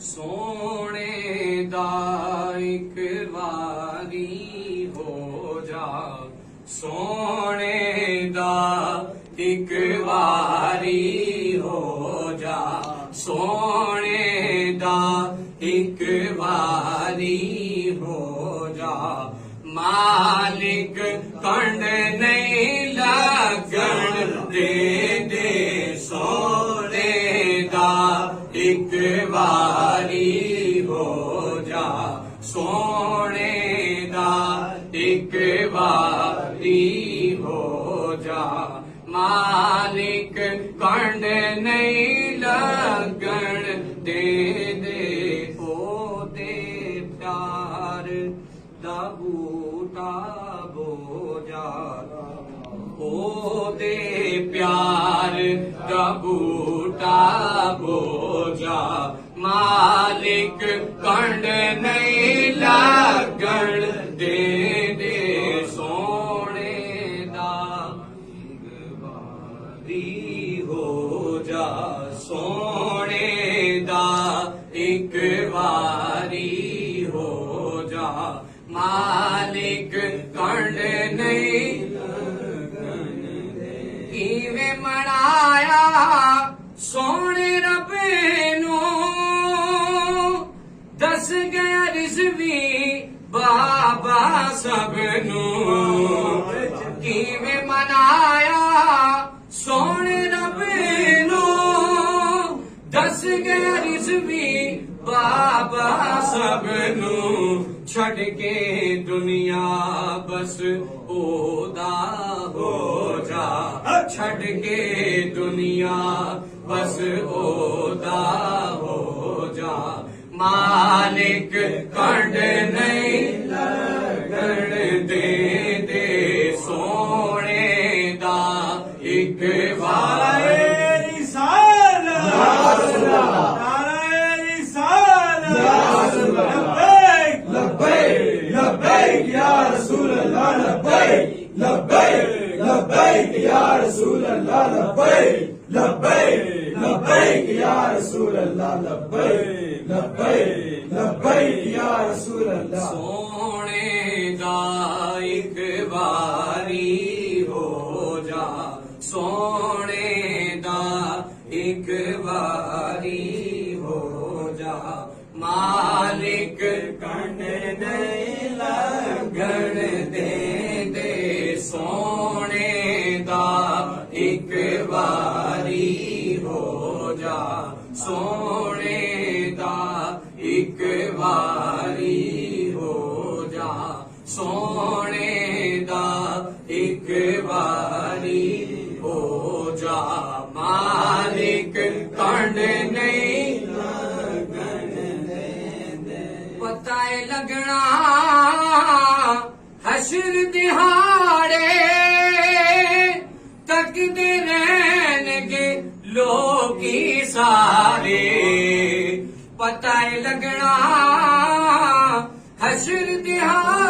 सोने दा एक वारी हो जा, सोने दा एक वारी हो जा, सोने दा एक वारी हो जा। मालिक कंड नहीं लगन दे दे, सोने दा एक वारी हो जा, सोने दा एक वारी हो जा। मालिक कंड नहीं लगन दे दे, ओ दे प्यार दा बूटा बोजा, ओ दे प्यार दा बूटा बोजा। मालिक कंड नहीं लगन दे दे, सोने दा वारी हो जा, सोने दा एक वारी हो जा। मालिक कंड नहीं किवें मनाया सोने रबे नू, दस गया रिज़वी बाबा सबनू। किवें मनाया सोने रबे नू, दस गया रिज़वी बाबा सबनू। छड़ के दुनिया बस ओदा हो जा, छड़ के दुनिया बस ओदा हो जा। मालिक कंड नहीं लगन दे दे, सोने दा एक वारी। या रसूल अल्लाह लब्बैक, लब्बैक लब्बैक या रसूल अल्लाह लब्बैक, लब्बैक लब्बैक या रसूल अल्लाह लब्बैक, लब्बैक लब्बैक या रसूल अल्लाह। सोने दा एक वारी हो जा, सोने दा एक वारी हो जा। मालिक कंड नहीं लगन दे दे, सोने दा एक वारी हो जा, सोने दा एक वारी हो जा, सोने दा एक वारी हो जा। मालिक कंड नहीं पता है लगना हशर दिहाड़े, तकदे रहनगे लोकी सारे। पता है लगना हशर दिहाड़े,